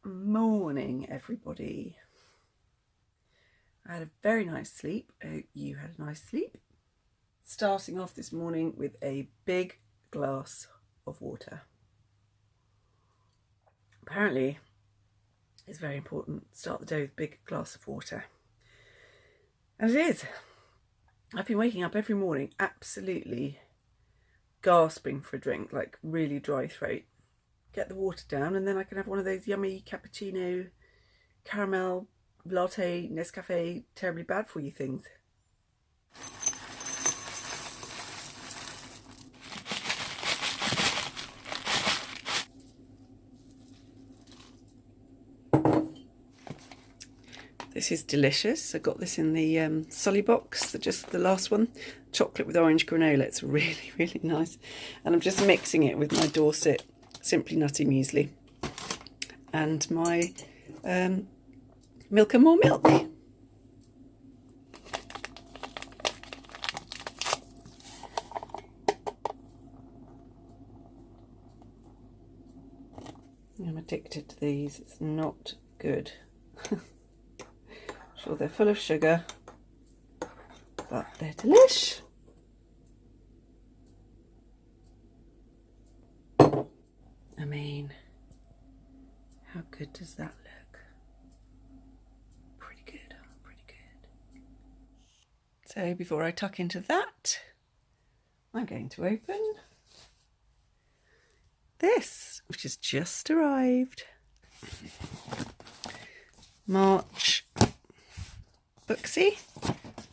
Morning, everybody. I had a very nice sleep. I hope you had a nice sleep. Starting off this morning with a big glass of water. Apparently, it's very important to start the day with a big glass of water. And it is. I've been waking up every morning absolutely gasping for a drink, like really dry throat. Get the water down and then I can have one of those yummy cappuccino, caramel, latte, Nescafe, terribly bad for you things. This is delicious. I got this in the sulibox, just the last one. Chocolate with orange granola. It's really, really nice. And I'm just mixing it with my Dorset Simply Nutty Muesli and my Milk and More Milk. I'm addicted to these. It's not good. Sure, they're full of sugar, but they're delish. I mean, how good does that look? Pretty good, pretty good. So before I tuck into that, I'm going to open this, which has just arrived. March Booksy.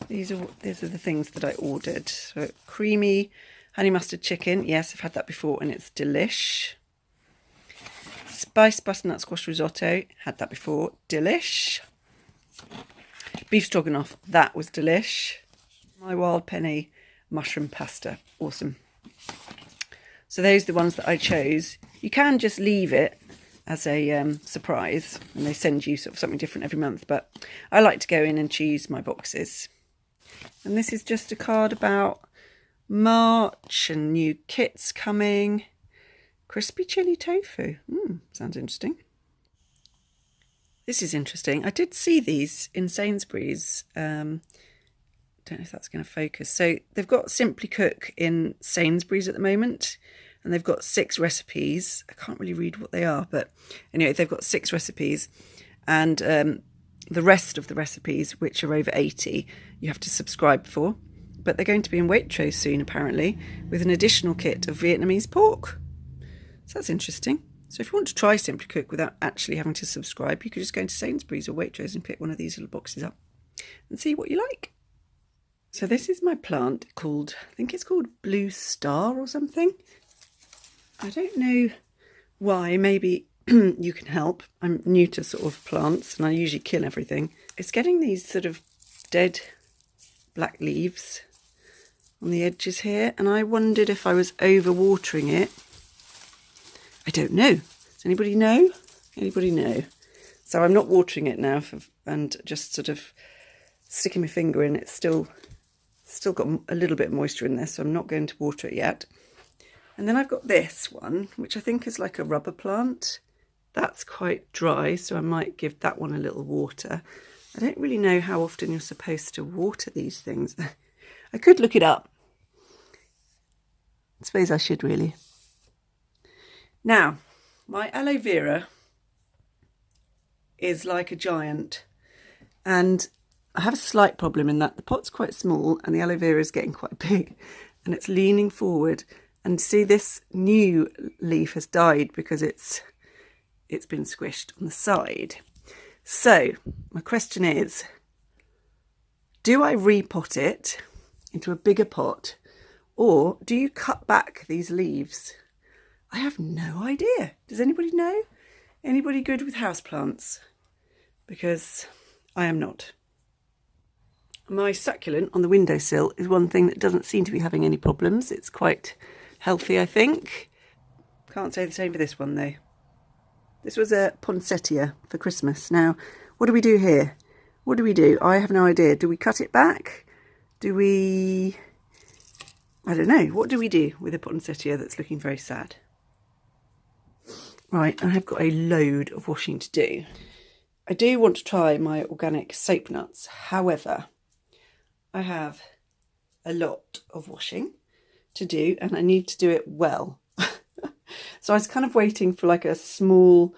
These are the things that I ordered. So creamy honey mustard chicken. Yes, I've had that before and it's delish. Spiced butternut squash risotto. Had that before. Delish. Beef stroganoff. That was delish. My wild penne mushroom pasta. Awesome. So those are the ones that I chose. You can just leave it as a surprise and they send you sort of something different every month, but I like to go in and choose my boxes. And this is just a card about March and new kits coming. Crispy chili tofu. Sounds interesting. This is interesting. I did see these in Sainsbury's. Don't know if that's going to focus. So they've got Simply Cook in Sainsbury's at the moment. And they've got 6 recipes. I can't really read what they are, but anyway, they've got 6 recipes. And the rest of the recipes, which are over 80, you have to subscribe for. But they're going to be in Waitrose soon, apparently, with an additional kit of Vietnamese pork. So that's interesting. So if you want to try Simply Cook without actually having to subscribe, you could just go into Sainsbury's or Waitrose and pick one of these little boxes up and see what you like. So this is my plant called, I think it's called Blue Star or something. I don't know why, maybe you can help. I'm new to sort of plants and I usually kill everything. It's getting these sort of dead black leaves on the edges here, and I wondered if I was over-watering it. I don't know. Does anybody know? Anybody know? So I'm not watering it now and just sort of sticking my finger in. It's still got a little bit of moisture in there, so I'm not going to water it yet. And then I've got this one, which I think is like a rubber plant. That's quite dry, so I might give that one a little water. I don't really know how often you're supposed to water these things. I could look it up. I suppose I should really. Now, my aloe vera is like a giant. And I have a slight problem in that the pot's quite small and the aloe vera is getting quite big. And it's leaning forward. And see, this new leaf has died because it's been squished on the side. So my question is, do I repot it into a bigger pot, or do you cut back these leaves? I have no idea. Does anybody know? Anybody good with houseplants? Because I am not. My succulent on the windowsill is one thing that doesn't seem to be having any problems. It's quite healthy, I think. Can't say the same for this one though. This was a poinsettia for Christmas. Now, what do we do here? What do we do? I have no idea. Do we cut it back? Do we... I don't know. What do we do with a poinsettia that's looking very sad? Right, I have got a load of washing to do. I do want to try my organic soap nuts. However, I have a lot of washing to do and I need to do it well. So I was kind of waiting for like a small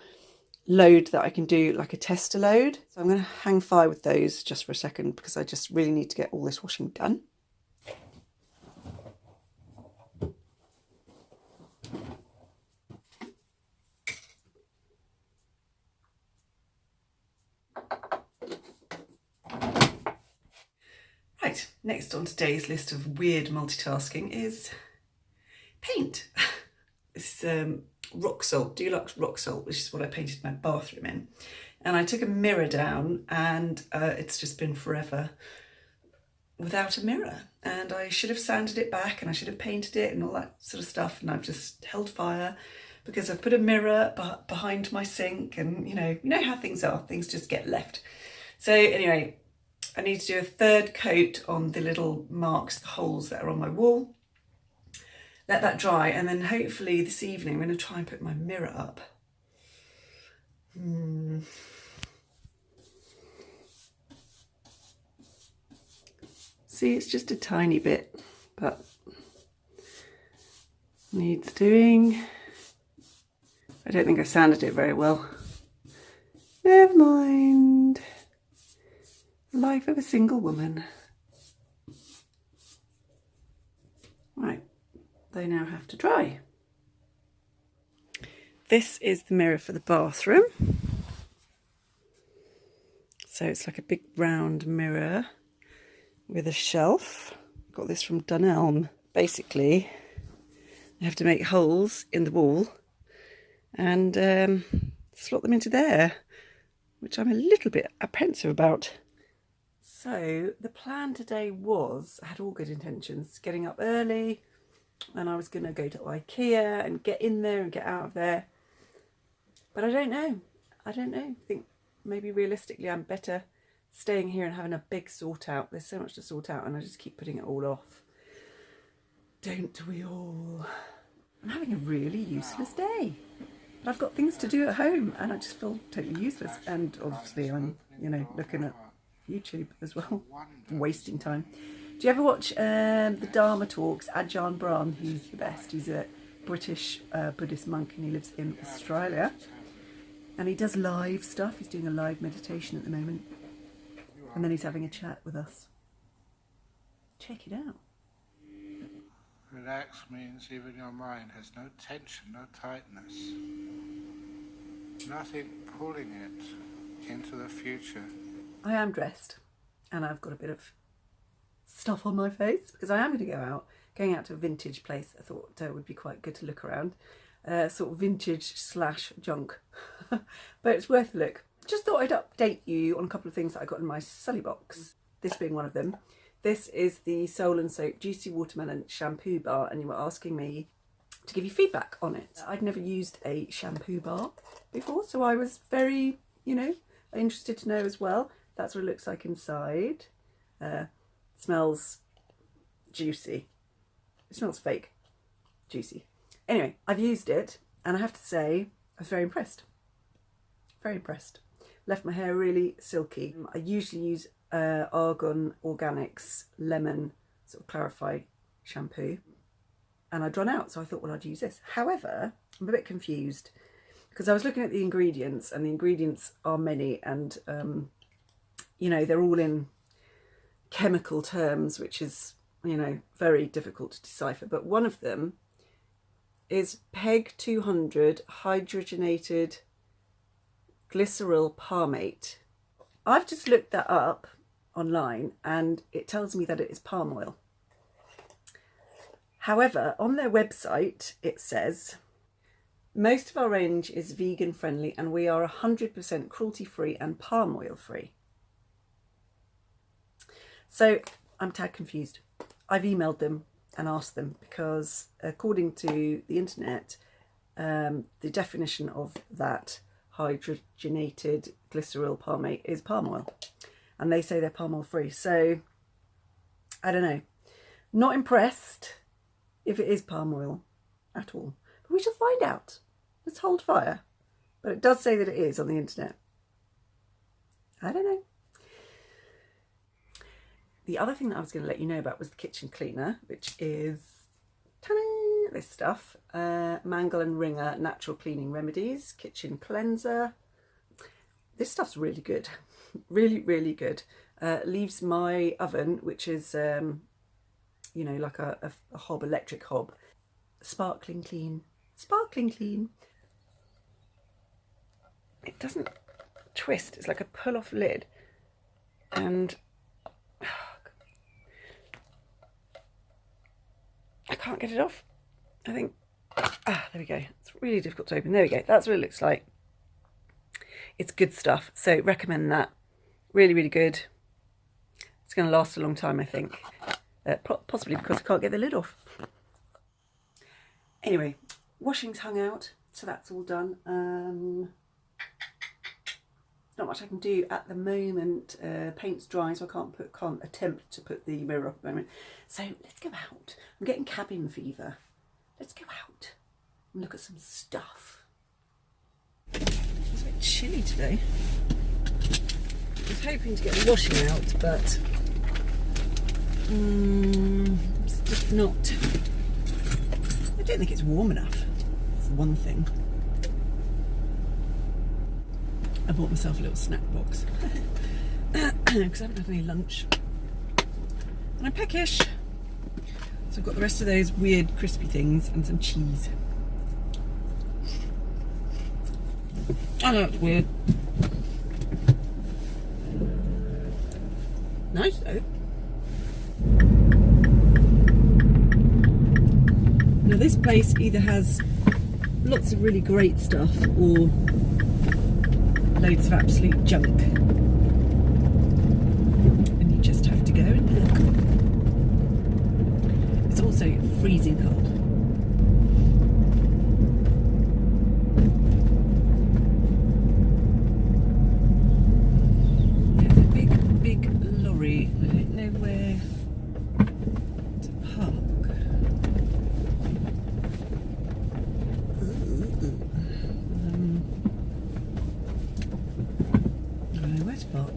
load that I can do, like a tester load. So I'm going to hang fire with those just for a second because I just really need to get all this washing done. Right, next on today's list of weird multitasking is paint. This is rock salt, Deluxe rock salt, which is what I painted my bathroom in. And I took a mirror down and it's just been forever without a mirror. And I should have sanded it back and I should have painted it and all that sort of stuff. And I've just held fire because I've put a mirror behind my sink and you know how things are, things just get left. So anyway, I need to do a third coat on the little marks, the holes that are on my wall. Let that dry and then hopefully this evening I'm going to try and put my mirror up. See, it's just a tiny bit, but needs doing. I don't think I sanded it very well. Never mind. Life of a single woman. Right, they now have to dry. This is the mirror for the bathroom. So it's like a big round mirror with a shelf. Got this from Dunelm. Basically, I have to make holes in the wall and slot them into there, which I'm a little bit apprehensive about. So the plan today was, I had all good intentions, getting up early and I was going to go to IKEA and get in there and get out of there. But I don't know. I think maybe realistically I'm better staying here and having a big sort out. There's so much to sort out and I just keep putting it all off. Don't we all? I'm having a really useless day. But I've got things to do at home and I just feel totally useless. And obviously I'm, looking at YouTube as well, wasting time. Do you ever watch the Dharma talks? Ajahn Brahm, he's the best. He's a British Buddhist monk and he lives in Australia. And he does live stuff. He's doing a live meditation at the moment. And then he's having a chat with us. Check it out. Relax means even your mind has no tension, no tightness. Nothing pulling it into the future. I am dressed and I've got a bit of stuff on my face because I am going to go out. Going out to a vintage place I thought would be quite good to look around. Sort of vintage / junk. But it's worth a look. Just thought I'd update you on a couple of things that I got in my sulibox. This being one of them. This is the Soul & Soap Juicy Watermelon Shampoo Bar and you were asking me to give you feedback on it. I'd never used a shampoo bar before, so I was very, interested to know as well. That's what it looks like inside. Smells juicy. It smells fake. Juicy. Anyway, I've used it and I have to say I was very impressed. Very impressed. Left my hair really silky. I usually use Argan Organics Lemon sort of Clarify shampoo and I'd run out, so I thought, well, I'd use this. However, I'm a bit confused because I was looking at the ingredients and the ingredients are many and they're all in chemical terms, which is very difficult to decipher, but one of them is PEG 200 hydrogenated glyceryl palmate. I've just looked that up online and it tells me that it is palm oil. However, on their website it says most of our range is vegan friendly and we are 100% cruelty free and palm oil free. So I'm tad confused. I've emailed them and asked them because according to the internet, the definition of that hydrogenated glyceryl palmate is palm oil and they say they're palm oil free. So I don't know. Not impressed if it is palm oil at all. But we shall find out. Let's hold fire. but it does say that it is on the internet. I don't know. The other thing that I was going to let you know about was the kitchen cleaner, which is this stuff, Mangle and Ringer Natural Cleaning Remedies Kitchen Cleanser. This stuff's really good, really, really good. Leaves my oven, which is, you know, like a hob, electric hob, sparkling clean, sparkling clean. It doesn't twist, it's like a pull-off lid, and I can't get it off. I think, there we go. It's really difficult to open. There we go. That's what it looks like. It's good stuff. So recommend that. Really, really good. It's going to last a long time, I think. Possibly because I can't get the lid off. Anyway, washing's hung out, so that's all done. Not much I can do at the moment. Paint's drying, so I can't attempt to put the mirror up at the moment. So let's go out. I'm getting cabin fever. Let's go out and look at some stuff. It's a bit chilly today. I was hoping to get the washing out, but it's just not. I don't think it's warm enough. That's one thing. I bought myself a little snack box because I haven't had any lunch and I'm peckish. So I've got the rest of those weird crispy things and some cheese. I know it's weird. Nice though. Now this place either has lots of really great stuff or loads of absolute junk. And you just have to go and look. It's also freezing cold. There's a big lorry. I don't know where to park. I don't know where to park.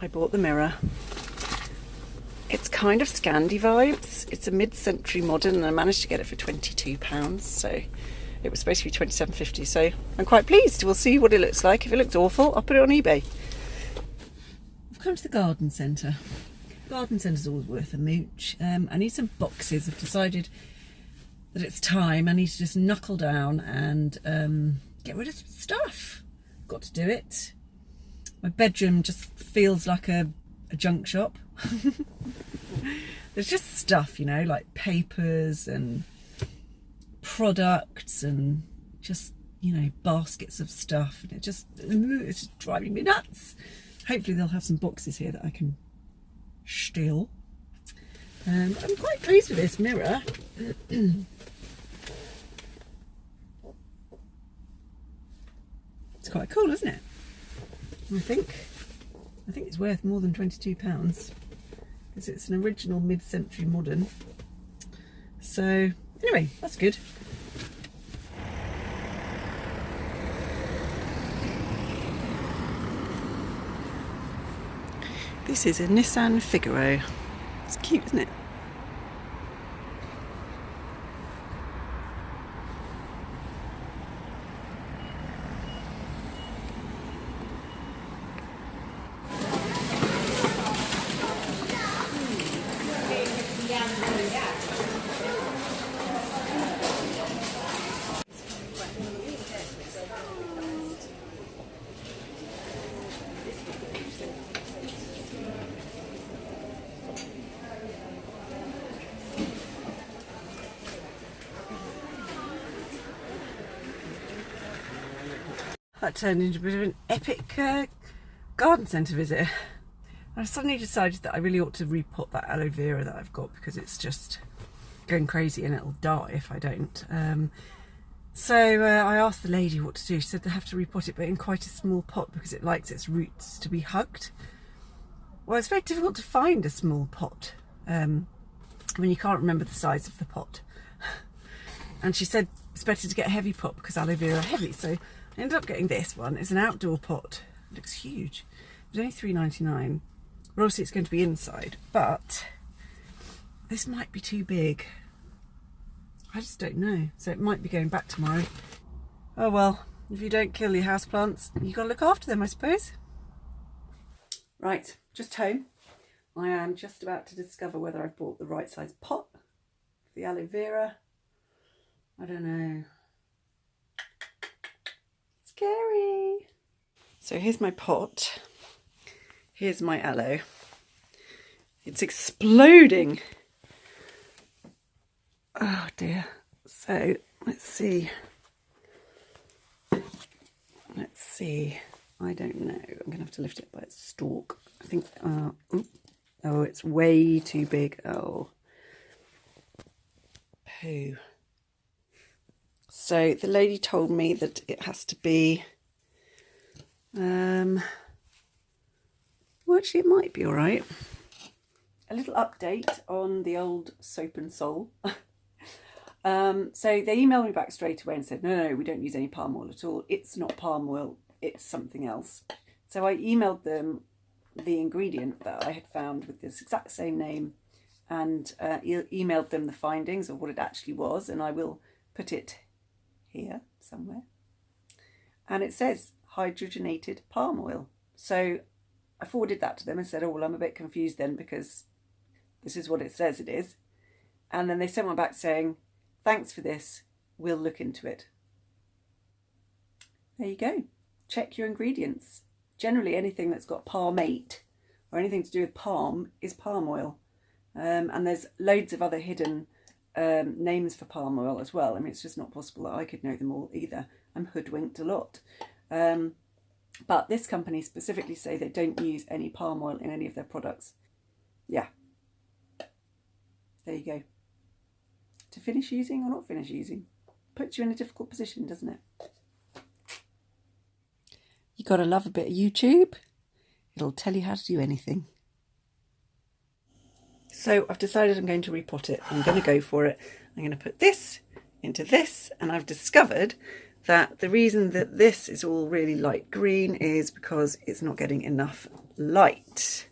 I bought the mirror. It's kind of Scandi vibes. It's a mid-century modern and I managed to get it for £22, so it was supposed to be £27.50, so I'm quite pleased. We'll see what it looks like. If it looks awful, I'll put it on eBay. I've come to the garden centre. Garden centre's always worth a mooch. I need some boxes. I've decided that it's time. I need to just knuckle down and get rid of some stuff. Got to do it. My bedroom just feels like a junk shop. there's just stuff, you know, like papers and products and just, you know, baskets of stuff, and it's just driving me nuts. Hopefully they'll have some boxes here that I can steal. I'm quite pleased with this mirror. It's quite cool, isn't it? I think it's worth more than £22 because it's an original mid-century modern. So anyway, that's good. This is a Nissan Figaro. It's cute, isn't it? That turned into a bit of an epic garden centre visit. I suddenly decided that I really ought to repot that aloe vera that I've got because it's just going crazy and it'll die if I don't. So I asked the lady what to do. She said they have to repot it, but in quite a small pot because it likes its roots to be hugged. Well, it's very difficult to find a small pot when you can't remember the size of the pot. And she said it's better to get a heavy pot because aloe vera are heavy. So I ended up getting this one. It's an outdoor pot. It looks huge. It's only £3.99. Well, obviously it's going to be inside, but this might be too big. I just don't know. So it might be going back tomorrow. Oh well, if you don't kill your houseplants, you've got to look after them, I suppose. Right, just home. I am just about to discover whether I've bought the right size pot for the aloe vera. I don't know. Scary. So here's my pot. Here's my aloe. It's exploding. Oh dear. So let's see. Let's see. I don't know. I'm going to have to lift it by its stalk. I think, oh, it's way too big. Oh. Poo. So the lady told me that it has to be, well, actually it might be all right. A little update on the old Soap and Sol. So they emailed me back straight away and said, no, we don't use any palm oil at all. It's not palm oil, it's something else. So I emailed them the ingredient that I had found with this exact same name and emailed them the findings of what it actually was, and I will put it here somewhere. And it says hydrogenated palm oil. So I forwarded that to them and said, oh, well, I'm a bit confused then because this is what it says it is. And then they sent one back saying, thanks for this, we'll look into it. There you go. Check your ingredients. Generally anything that's got palmate or anything to do with palm is palm oil. And there's loads of other hidden names for palm oil as well. I mean, it's just not possible that I could know them all either. I'm hoodwinked a lot. But this company specifically say they don't use any palm oil in any of their products. Yeah. There you go. To finish using or not finish using. Puts you in a difficult position, doesn't it? You gotta love a bit of YouTube. It'll tell you how to do anything. So I've decided I'm going to repot it. I'm going to go for it. I'm going to put this into this, and I've discovered that the reason that this is all really light green is because it's not getting enough light.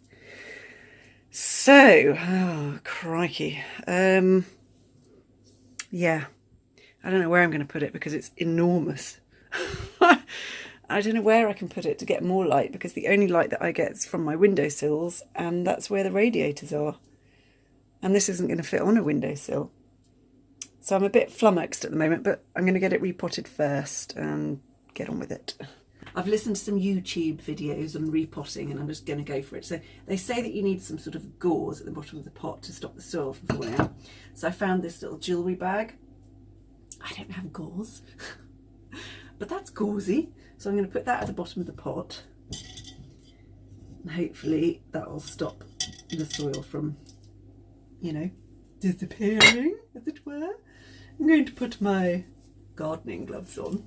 So, oh, crikey. Yeah, I don't know where I'm going to put it because it's enormous. I don't know where I can put it to get more light because the only light that I get is from my windowsills, and that's where the radiators are. And this isn't going to fit on a windowsill. So I'm a bit flummoxed at the moment, but I'm going to get it repotted first and get on with it. I've listened to some YouTube videos on repotting and I'm just going to go for it. So they say that you need some sort of gauze at the bottom of the pot to stop the soil from falling out. So I found this little jewellery bag. I don't have gauze, but that's gauzy. So I'm going to put that at the bottom of the pot. And hopefully that will stop the soil from, you know, disappearing, as it were. I'm going to put my gardening gloves on.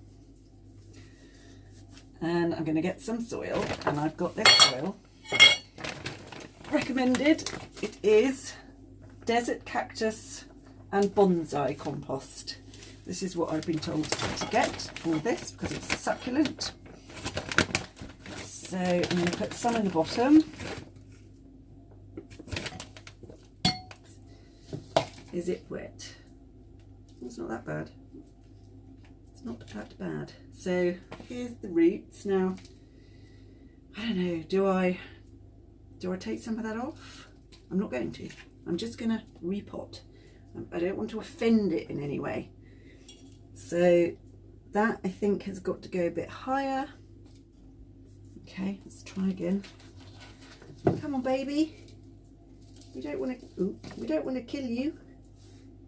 And I'm going to get some soil, and I've got this soil. Recommended. It is desert cactus and bonsai compost. This is what I've been told to get for this because it's succulent. So I'm going to put some in the bottom. Is it wet? It's not that bad. It's not that bad. So here's the roots. Now, I don't know, do I take some of that off? I'm not going to. I'm just going to repot. I don't want to offend it in any way. So that I think has got to go a bit higher. Okay, let's try again. Come on, baby. We don't want to kill you.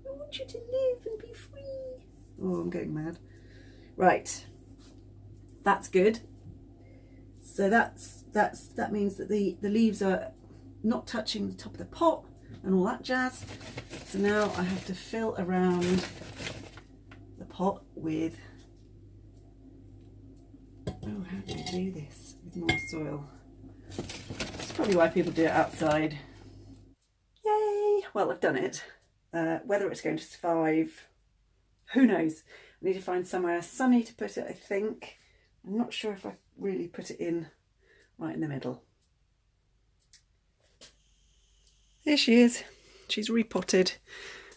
I want you to live and be free. Oh, I'm going mad. Right, that's good. So that means that the leaves are not touching the top of the pot and all that jazz. So now I have to fill around the pot with, oh, how do I do this with more soil? That's probably why people do it outside. Yay! Well, I've done it. Whether it's going to survive, who knows? I need to find somewhere sunny to put it, I think. I'm not sure if I really put it in right in the middle. There she is. She's repotted.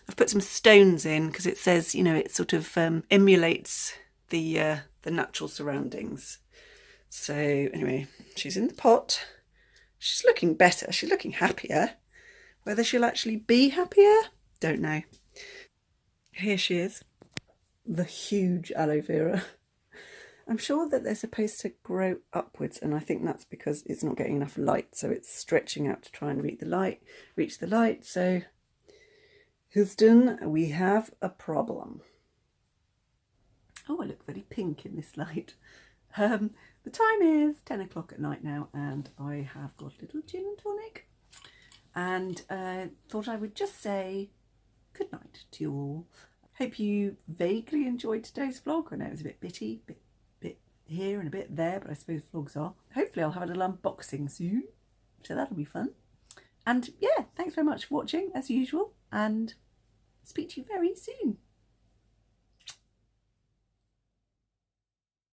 I've put some stones in because it says, you know, it sort of emulates the natural surroundings. So anyway, she's in the pot. She's looking better. She's looking happier. Whether she'll actually be happier, don't know. Here she is. The huge aloe vera. I'm sure that they're supposed to grow upwards, and I think that's because it's not getting enough light, so it's stretching out to try and reach the light. So Houston, we have a problem. Oh, I look very pink in this light. The time is 10 o'clock at night now, and I have got a little gin and tonic, and thought I would just say good night to you all. Hope you vaguely enjoyed today's vlog. I know it was a bit bitty, bit here and a bit there, but I suppose vlogs are. Hopefully I'll have a little unboxing soon, so that'll be fun. And yeah, thanks very much for watching as usual, and speak to you very soon.